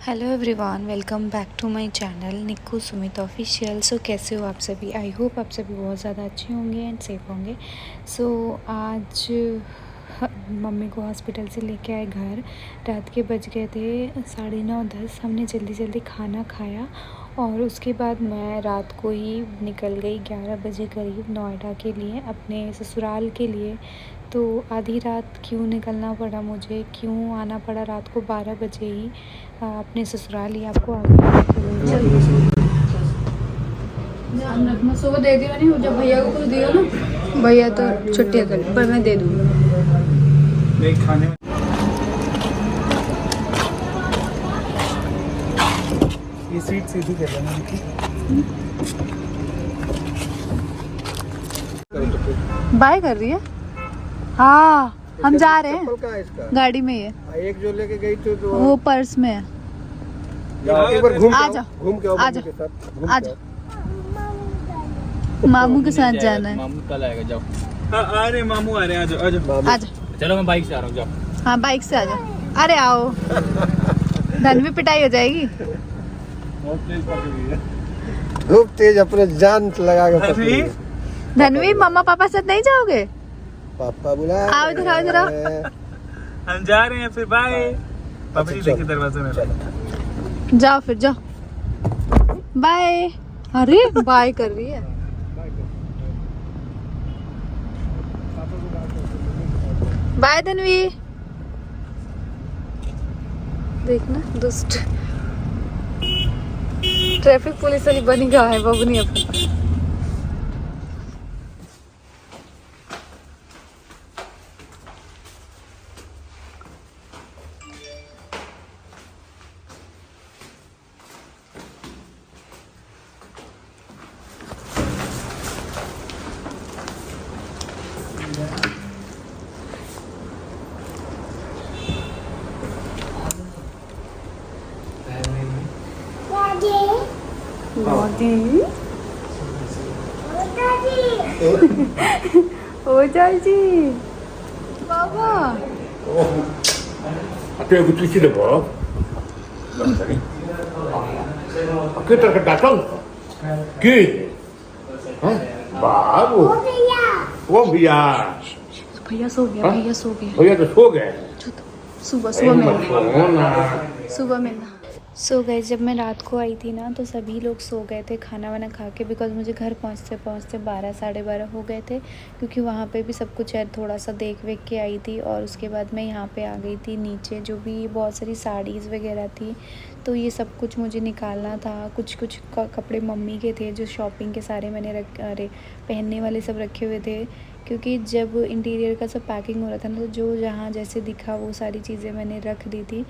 Hello everyone, welcome back to my channel Nikku Sumit official. So कैसे हो आप सभी? आई होप आप सभी बहुत ज़्यादा अच्छे होंगे एंड सेफ होंगे। सो आज मम्मी को हॉस्पिटल से लेके आए घर। रात के बज गए थे 9:30-10। हमने जल्दी जल्दी खाना खाया और उसके बाद मैं रात को ही निकल गई 11 बजे करीब नोएडा के लिए, अपने ससुराल के लिए। तो आधी रात क्यों निकलना पड़ा मुझे, क्यों आना पड़ा रात को 12 बजे ही अपने ससुराल ही, आपको आगे ध्यान रखना। सो दे दियो नहीं, जब भैया को कुछ दियो ना, भैया तो छुट्टी कर, पर मैं दे दूँगी। खाने में ये सीट सीधी कर लेना। बाय कर रही है। हाँ, हम जा रहे हैं गाड़ी में। ये एक जो लेके गई थी तो वो पर्स में है। एक बार घूम आ जाओ, घूम के आओ आ मम्मी के साथ, घूम आ के आओ। जाओ। मामू के साथ जाना है। मामू कल आएगा, जाओ। अरे मामू आ रहे हैं, आ जाओ आ जाओ। आ जाओ। चलो मैं बाइक से आ रहा हूँ, जाओ। हाँ, बाइक से आ जाओ। अरे आओ, धन भी पिटाई हो जाएगी। धूप तेज, अपने जान लगा के पकड़ी है। धनवी, मम्मा पापा साथ नहीं जाओगे? पापा बुला आओ इधर, आओ इधर आओ। हम जा रहे हैं, फिर बाय। पापा जी देखिए दरवाजे में। जाओ फिर, जाओ। बाय। अरे बाय कर रही है। बाय धनवी। देखना दुष्ट ट्रैफिक पुलिस वाली बनी गया है बबनी अपन। ओ चाची, बाबा। Aku yang kutu sini boh. Aku terkedatang. Gini. Baru. वो भैया भैया सो गया, हाँ? भैया सो गया। भैया तो सो गए। सुबह सुबह मिलना, मिलना। सुबह मिलना। सो गए। जब मैं रात को आई थी ना तो सभी लोग सो गए थे खाना वाना खा के, बिकॉज़ मुझे घर पहुँचते पहुँचते 12 साढ़े 12 हो गए थे, क्योंकि वहाँ पे भी सब कुछ थोड़ा सा देख वेख के आई थी। और उसके बाद मैं यहाँ पे आ गई थी नीचे, जो भी बहुत सारी साड़ीज़ वगैरह थी, तो ये सब कुछ मुझे निकालना था। कुछ कुछ कपड़े मम्मी के थे जो शॉपिंग के सारे मैंने पहनने वाले सब रखे हुए थे, क्योंकि जब इंटीरियर का सब पैकिंग हो रहा था ना, तो जो जहाँ जैसे दिखा वो सारी चीज़ें मैंने रख दी थी।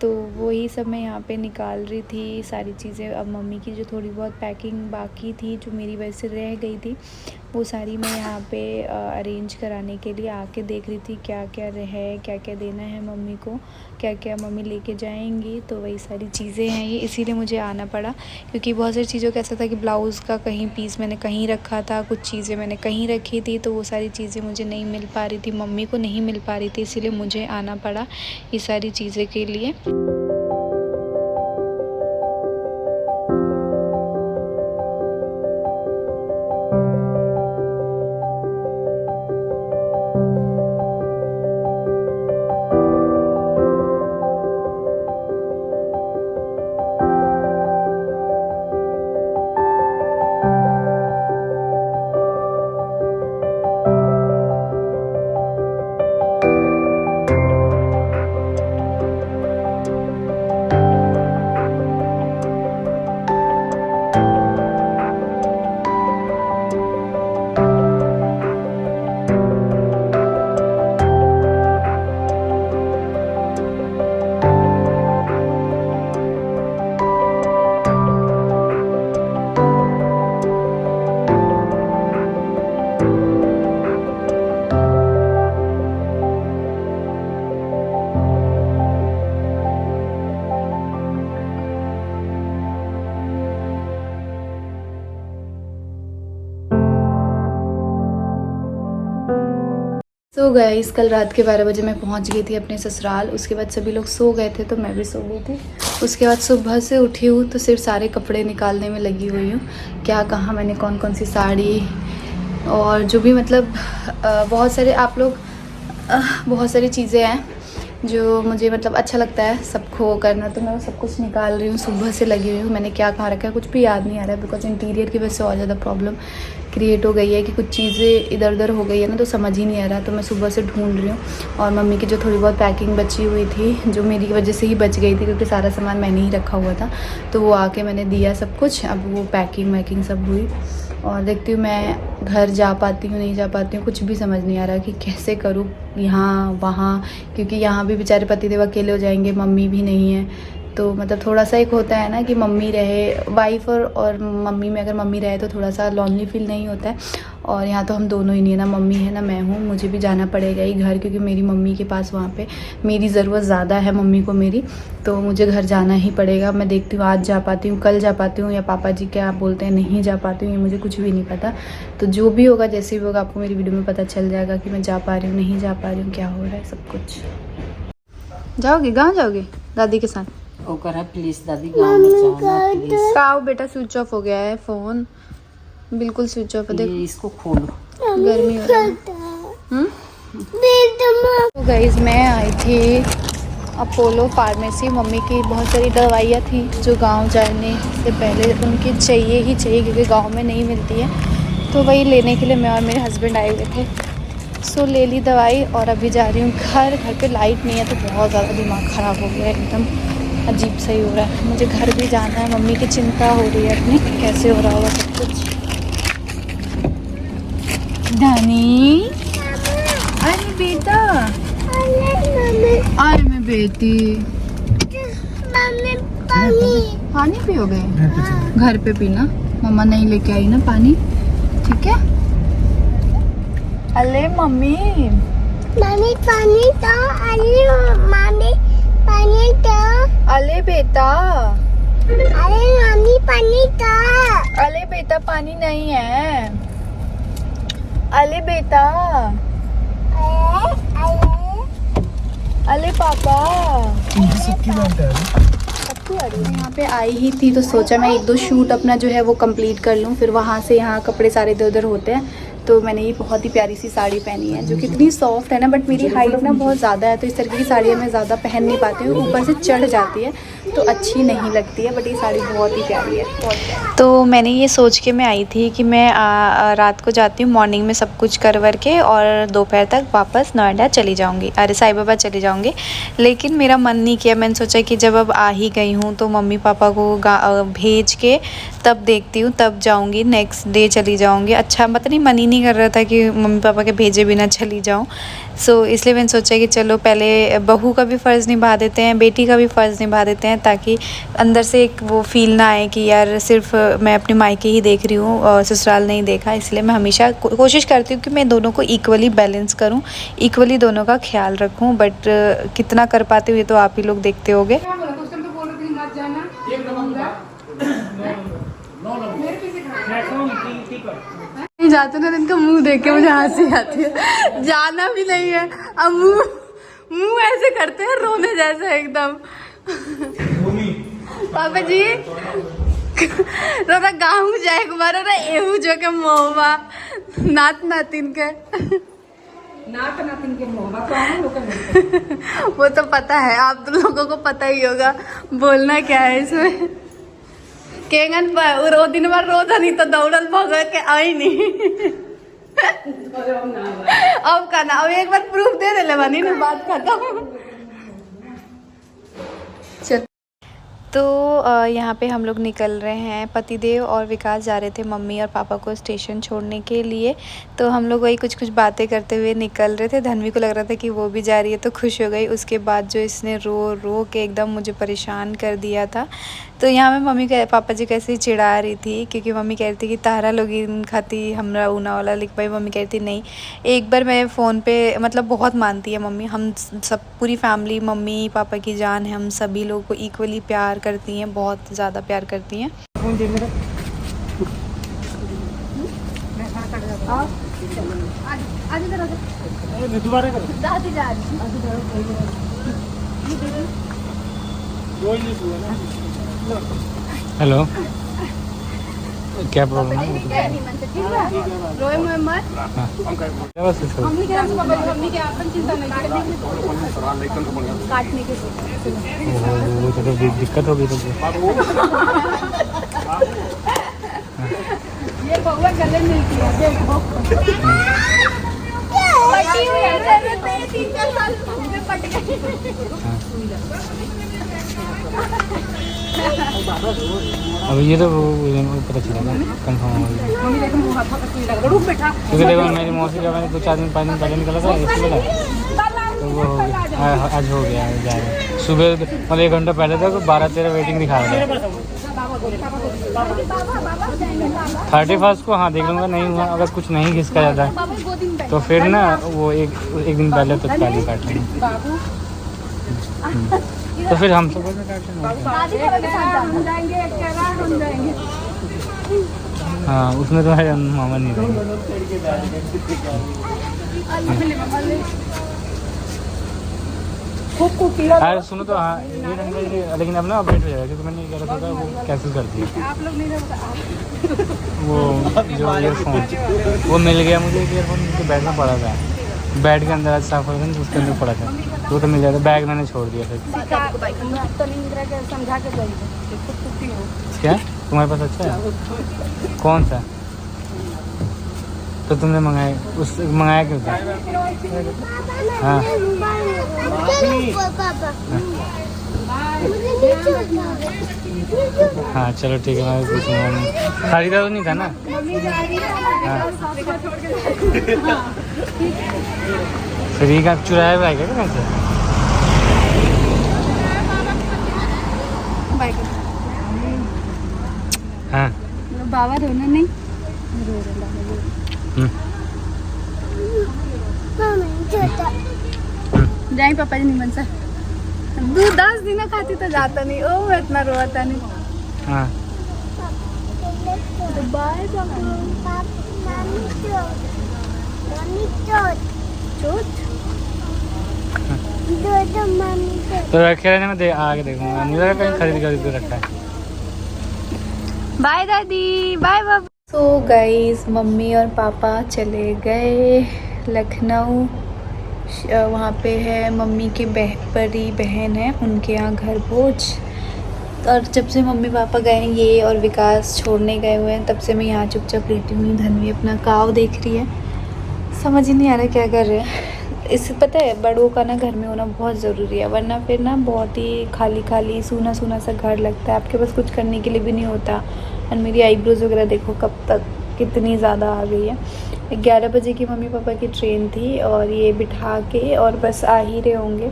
तो वही सब मैं यहाँ पे निकाल रही थी सारी चीज़ें। अब मम्मी की जो थोड़ी बहुत पैकिंग बाकी थी, जो मेरी वजह से रह गई थी, वो सारी मैं यहाँ पे अरेंज कराने के लिए आके देख रही थी क्या क्या है, क्या क्या देना है मम्मी को, क्या क्या मम्मी लेके जाएंगी। तो वही सारी चीज़ें हैं ये, इसीलिए मुझे आना पड़ा, क्योंकि बहुत सारी चीज़ों का ऐसा था कि ब्लाउज़ का कहीं पीस मैंने कहीं रखा था, कुछ चीज़ें मैंने कहीं रखी थी, तो वो सारी चीज़ें मुझे नहीं मिल पा रही थी, मम्मी को नहीं मिल पा रही थी, इसीलिए मुझे आना पड़ा ये सारी चीज़ें के लिए। तो गाइस कल रात के 12 बजे मैं पहुंच गई थी अपने ससुराल। उसके बाद सभी लोग सो गए थे तो मैं भी सो गई थी। उसके बाद सुबह से उठी हूँ तो सिर्फ सारे कपड़े निकालने में लगी हुई हूँ। क्या कहाँ मैंने कौन कौन सी साड़ी और जो भी मतलब बहुत सारे आप लोग बहुत सारी चीज़ें हैं जो मुझे मतलब अच्छा लगता है सबको करना, तो मैं वो सब कुछ निकाल रही हूँ। सुबह से लगी हुई हूँ। मैंने क्या कहाँ रखा है कुछ भी याद नहीं आ रहा है बिकॉज इंटीरियर की वजह से और ज़्यादा प्रॉब्लम क्रिएट हो गई है कि कुछ चीज़ें इधर उधर हो गई है ना, तो समझ ही नहीं आ रहा। तो मैं सुबह से ढूंढ रही हूँ और मम्मी की जो थोड़ी बहुत पैकिंग बची हुई थी, जो मेरी वजह से ही बच गई थी क्योंकि सारा सामान मैंने ही रखा हुआ था, तो वो आके मैंने दिया सब कुछ। अब वो पैकिंग वैकिंग सब हुई और देखती हूँ मैं घर जा पाती हूँ नहीं जा पाती हूँ, कुछ भी समझ नहीं आ रहा कि कैसे करूँ यहाँ वहाँ, क्योंकि यहाँ भी बेचारे पतिदेव अकेले हो जाएंगे, मम्मी भी नहीं है। तो मतलब थोड़ा सा एक होता है ना कि मम्मी रहे, वाइफ और मम्मी में अगर मम्मी रहे तो थोड़ा सा लॉन्ली फील नहीं होता है। और यहाँ तो हम दोनों ही नहीं है, ना मम्मी है ना मैं हूँ। मुझे भी जाना पड़ेगा ही घर क्योंकि मेरी मम्मी के पास वहाँ पे मेरी ज़रूरत ज़्यादा है मम्मी को मेरी, तो मुझे घर जाना ही पड़ेगा। मैं देखती हूँ आज जा पाती हूँ, कल जा पाती हूँ, या पापा जी क्या बोलते हैं नहीं जा पाती हूँ, ये मुझे कुछ भी नहीं पता। तो जो भी होगा जैसे भी होगा आपको मेरी वीडियो में पता चल जाएगा कि मैं जा पा रही हूँ नहीं जा पा रही हूँ, क्या हो रहा है सब कुछ। जाओगे गाँव जाओगे दादी के साथ? ओकर है प्लीज दादी गाँव में जाना प्लीज। काओ बेटा स्विच ऑफ हो गया है फ़ोन, बिल्कुल स्विच ऑफ है। देखो ये इसको खोलो। गर्मी हो रही है। तो गाइस मैं आई थी अपोलो फार्मेसी, मम्मी की बहुत सारी दवाइयाँ थी जो गांव जाने से पहले उनकी चाहिए ही चाहिए क्योंकि गांव में नहीं मिलती है, तो वही लेने के लिए मैं और मेरे हस्बैंड आए हुए थे। सो ले ली दवाई और अभी जा रही हूँ घर। घर पे लाइट नहीं है तो बहुत ज़्यादा दिमाग ख़राब हो गया है, एकदम अजीब सा ही हो रहा है। मुझे घर भी जाना है, मम्मी की चिंता हो रही है अपनी कैसे हो रहा होगा सब कुछ। दानी अरे बेटा, अरे मैं बेटी पानी पियोगे? घर पे पीना, मम्मा नहीं लेके आई ना पानी, ठीक है? अरे मम्मी मम्मी पानी दो, अरे मम्मी पानी दो, अरे बेटा, अरे मम्मी पानी दो, अरे बेटा पानी नहीं है, अरे बेटा, अरे पापा। यहाँ पे आई ही थी तो सोचा मैं 1-2 शूट अपना जो है वो कंप्लीट कर लूँ, फिर वहाँ से यहाँ कपड़े सारे इधर उधर होते हैं। तो मैंने ये बहुत ही प्यारी सी साड़ी पहनी है जो कितनी सॉफ्ट है ना, बट मेरी हाइट ना बहुत ज़्यादा है तो इस तरह की साड़ियाँ मैं ज़्यादा पहन नहीं पाती हूँ, ऊपर से चढ़ जाती है तो अच्छी नहीं लगती है। बट ये साड़ी बहुत ही प्यारी है, बहुत प्यारी। तो मैंने ये सोच के मैं आई थी कि मैं रात को जाती हूँ, मॉर्निंग में सब कुछ कर वर के और दोपहर तक वापस नोएडा चली जाऊँगी, अरे साईं बाबा चली जाऊँगी। लेकिन मेरा मन नहीं किया, मैंने सोचा कि जब अब आ ही गई हूँ तो मम्मी पापा को भेज के तब देखती हूँ, तब जाऊँगी, नेक्स्ट डे चली जाऊँगी। अच्छा पता नहीं मन ही नहीं कर रहा था कि मम्मी पापा के भेजे बिना चली जाऊँ। सो इसलिए मैंने सोचा कि चलो पहले बहू का भी फ़र्ज़ निभा देते हैं, बेटी का भी फ़र्ज़ निभा देते हैं, ताकि अंदर से एक वो फील ना आए कि यार सिर्फ मैं अपने मायके ही देख रही हूँ और ससुराल नहीं देखा। इसलिए मैं हमेशा कोशिश करती हूँ कि मैं दोनों को इक्वली बैलेंस करूँ, इक्वली दोनों का ख्याल रखूँ। बट कितना कर पाते हुए तो आप ही लोग देखते होगे। नहीं जाते ना इनका मुंह देख के मुझे हंसी आती है, जाना भी नहीं है अब मुंह ऐसे करते हैं रोने जैसा एकदम। पापा जी रोना गाँव जाए कुमार एहू जो के मोहबा नात नातिन के मोहबा वो तो पता है, आप तो लोगों को पता ही होगा, बोलना क्या है इसमें। केंगन रो दिन भर रो था नहीं तो दौड़ल भग के आई नहीं। अब का ना, अब एक बार प्रूफ दे दे ले बनी ना, बात खत्म। तो यहाँ पे हम लोग निकल रहे हैं, पतिदेव और विकास जा रहे थे मम्मी और पापा को स्टेशन छोड़ने के लिए। तो हम लोग वही कुछ बातें करते हुए निकल रहे थे। धन्वी को लग रहा था कि वो भी जा रही है तो खुश हो गई। उसके बाद जो इसने रो रो के एकदम मुझे परेशान कर दिया था। तो यहाँ मैं मम्मी के पापा जी कैसे चिढ़ा रही थी क्योंकि मम्मी कह रही थी कि तारा लोग इन खाती हमरा ऊना वाला लिख पाई। मम्मी कह रही थी नहीं, एक बार मैं फ़ोन पे मतलब बहुत मानती है मम्मी, हम सब पूरी फैमिली मम्मी पापा की जान है, हम सभी लोगों को इक्वली प्यार करती हैं, बहुत ज़्यादा प्यार करती हैं। दोबारा करो। दादी जा रही हेलो, क्या प्रॉब्लम है? रोए मोए मत। क्या बस इसको? हमने क्या से बाबा हमने क्या अपन चिंता नहीं करें काटने के वो तो दिक्कत होगी तो ये बउआ गले मिलती है देखो पटी हुई है जरूरत नहीं 3-4 साल में पट गई अब ये तो वो पता चलेगा कंफर्म हो गया। मम्मी देखो मुंह हाथ पकड़ के लगा रुक बेटा क्योंकि देखो मेरी मौसी का मैंने 2-4 दिन 5 दिन पहले निकला था इसलिए बोला तो वो हो गया आज हो गया जा रहा है। सुबह मतलब 1 घंटा पहले तक 12-13 वेटिंग दिखा रहा था। 31 को हाँ देख लूँगा, नहीं हुआ अगर कुछ नहीं घिसका जाता है तो फिर ना वो एक दिन पहले तत्काल काट लेंगे। तो फिर हम सब काट लेंगे। हाँ उसमें तो है मामा नहीं रहेंगे। अरे सुनो तो हाँ ये रहेंगे लेकिन अब ना अपडेट हो जाएगा क्योंकि मैंने क्या रखा था वो कैंसिल कर दिया। वो जो ईयरफोन वो मिल गया मुझे, एक ईयरफोन मुझे बैग में पड़ा था, बैग के अंदर आज साफ हो था उसके अंदर पड़ा था वो तो मिल जाता, बैग मैंने छोड़ दिया फिर। समझा के क्या तुम्हारे पास अच्छा है? कौन सा? तो तुमने मंगाया क्यों था? हाँ हाँ चलो ठीक है, मैं पूछूंगा। खरीदा तो नहीं था ना? हाँ फ्री का चुराया हुआ है क्या वैसे? हाँ बाबा रोना नहीं जाए पापा जी निमन सा 10 दिन खाती तो जाता नहीं ओ इतना रोता नहीं। हाँ बाय तो रखे रहने में आगे देखूंगा, नहीं लगा कहीं खरीद के रखा है। बाय दादी बाय बाबा। तो गाइस मम्मी और पापा चले गए लखनऊ। वहाँ पे है मम्मी की बड़ी बहन है, उनके यहाँ घर भोज। और जब से मम्मी पापा गए ये और विकास छोड़ने गए हुए हैं तब से मैं यहाँ चुपचाप लेटी हुई। धनवी अपना काव देख रही है, समझ ही नहीं आ रहा क्या कर रहे हैं। इससे पता है बड़ों का ना घर में होना बहुत ज़रूरी है, वरना फिर ना बहुत ही खाली खाली सूना सूना सा घर लगता है, आपके पास कुछ करने के लिए भी नहीं होता। और मेरी आईब्रोज़ वगैरह देखो कब तक कितनी ज़्यादा आ गई है। 11 बजे की मम्मी पापा की ट्रेन थी और ये बिठा के और बस आ ही रहे होंगे,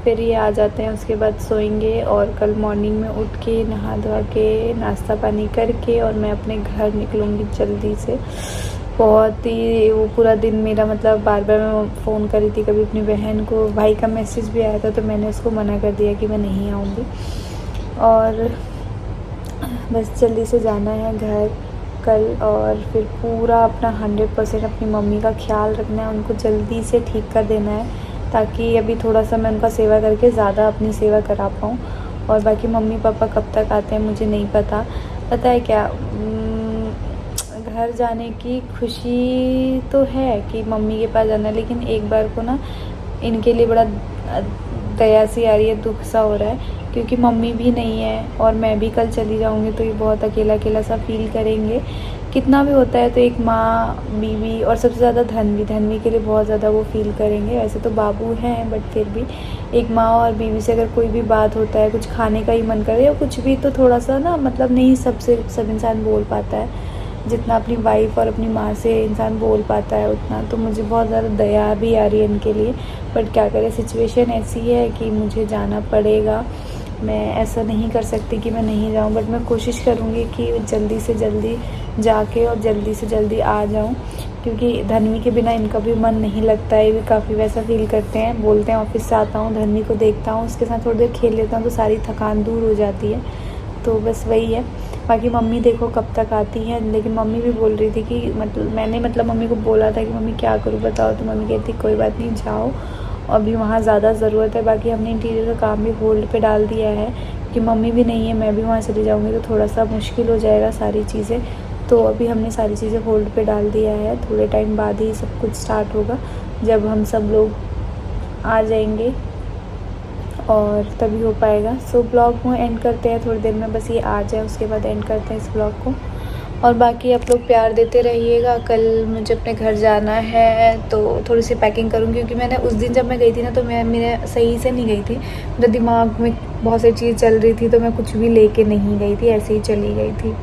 फिर ये आ जाते हैं। उसके बाद सोएंगे और कल मॉर्निंग में उठ के नहा धोआ के नाश्ता पानी करके और मैं अपने घर निकलूँगी जल्दी से। बहुत ही वो पूरा दिन मेरा मतलब बार बार मैं फ़ोन करी थी, कभी अपनी बहन को, भाई का मैसेज भी आया था तो मैंने उसको मना कर दिया कि मैं नहीं आऊँगी। और बस जल्दी से जाना है घर कल और फिर पूरा अपना 100% अपनी मम्मी का ख्याल रखना है, उनको जल्दी से ठीक कर देना है ताकि अभी थोड़ा सा मैं उनका सेवा करके ज़्यादा अपनी सेवा करा पाऊँ। और बाकी मम्मी पापा कब तक आते हैं मुझे नहीं पता। पता है क्या, घर जाने की खुशी तो है कि मम्मी के पास जाना है, लेकिन एक बार को ना इनके लिए बड़ा दया सी आ रही है, दुख सा हो रहा है क्योंकि मम्मी भी नहीं है और मैं भी कल चली जाऊंगी तो ये बहुत अकेला अकेला सा फील करेंगे। कितना भी होता है तो एक माँ, बीवी और सबसे ज़्यादा धनवी के लिए बहुत ज़्यादा वो फील करेंगे। वैसे तो बाबू हैं बट फिर भी एक माँ और बीवी से अगर कोई भी बात होता है, कुछ खाने का ही मन करे या कुछ भी, तो थोड़ा सा ना मतलब नहीं सब इंसान बोल पाता है जितना अपनी वाइफ और अपनी माँ से इंसान बोल पाता है उतना। तो मुझे बहुत ज़्यादा दया भी आ रही है इनके लिए, बट क्या करें, सिचुएशन ऐसी है कि मुझे जाना पड़ेगा। मैं ऐसा नहीं कर सकती कि मैं नहीं जाऊं, बट मैं कोशिश करूंगी कि जल्दी से जल्दी जाके और जल्दी से जल्दी आ जाऊं क्योंकि धनवी के बिना इनका भी मन नहीं लगता है। ये भी काफ़ी वैसा फील करते हैं, बोलते हैं ऑफिस से आता हूँ धनवी को देखता हूँ, उसके साथ थोड़ी देर खेल लेता हूँ तो सारी थकान दूर हो जाती है। तो बस वही है। बाकी मम्मी देखो कब तक आती हैं, लेकिन मम्मी भी बोल रही थी कि मैंने मम्मी को बोला था कि मम्मी क्या करूँ बताओ, तो मम्मी कहती कोई बात नहीं जाओ, अभी वहाँ ज़्यादा ज़रूरत है। बाकी हमने इंटीरियर का काम भी होल्ड पे डाल दिया है कि मम्मी भी नहीं है, मैं भी वहाँ चली जाऊँगी तो थोड़ा सा मुश्किल हो जाएगा सारी चीज़ें, तो अभी हमने सारी चीज़ें होल्ड पे डाल दिया है। थोड़े टाइम बाद ही सब कुछ स्टार्ट होगा, जब हम सब लोग आ जाएंगे और तभी हो पाएगा। सो ब्लॉग को एंड करते हैं थोड़ी देर में, बस ये आ जाए उसके बाद एंड करते हैं इस ब्लॉग को। और बाकी आप लोग प्यार देते रहिएगा। कल मुझे अपने घर जाना है तो थोड़ी सी पैकिंग करूँगी, क्योंकि मैंने उस दिन जब मैं गई थी ना तो मेरे सही से नहीं गई थी, मेरे दिमाग में बहुत सी चीज़ चल रही थी तो मैं कुछ भी लेके नहीं गई थी, ऐसे ही चली गई थी।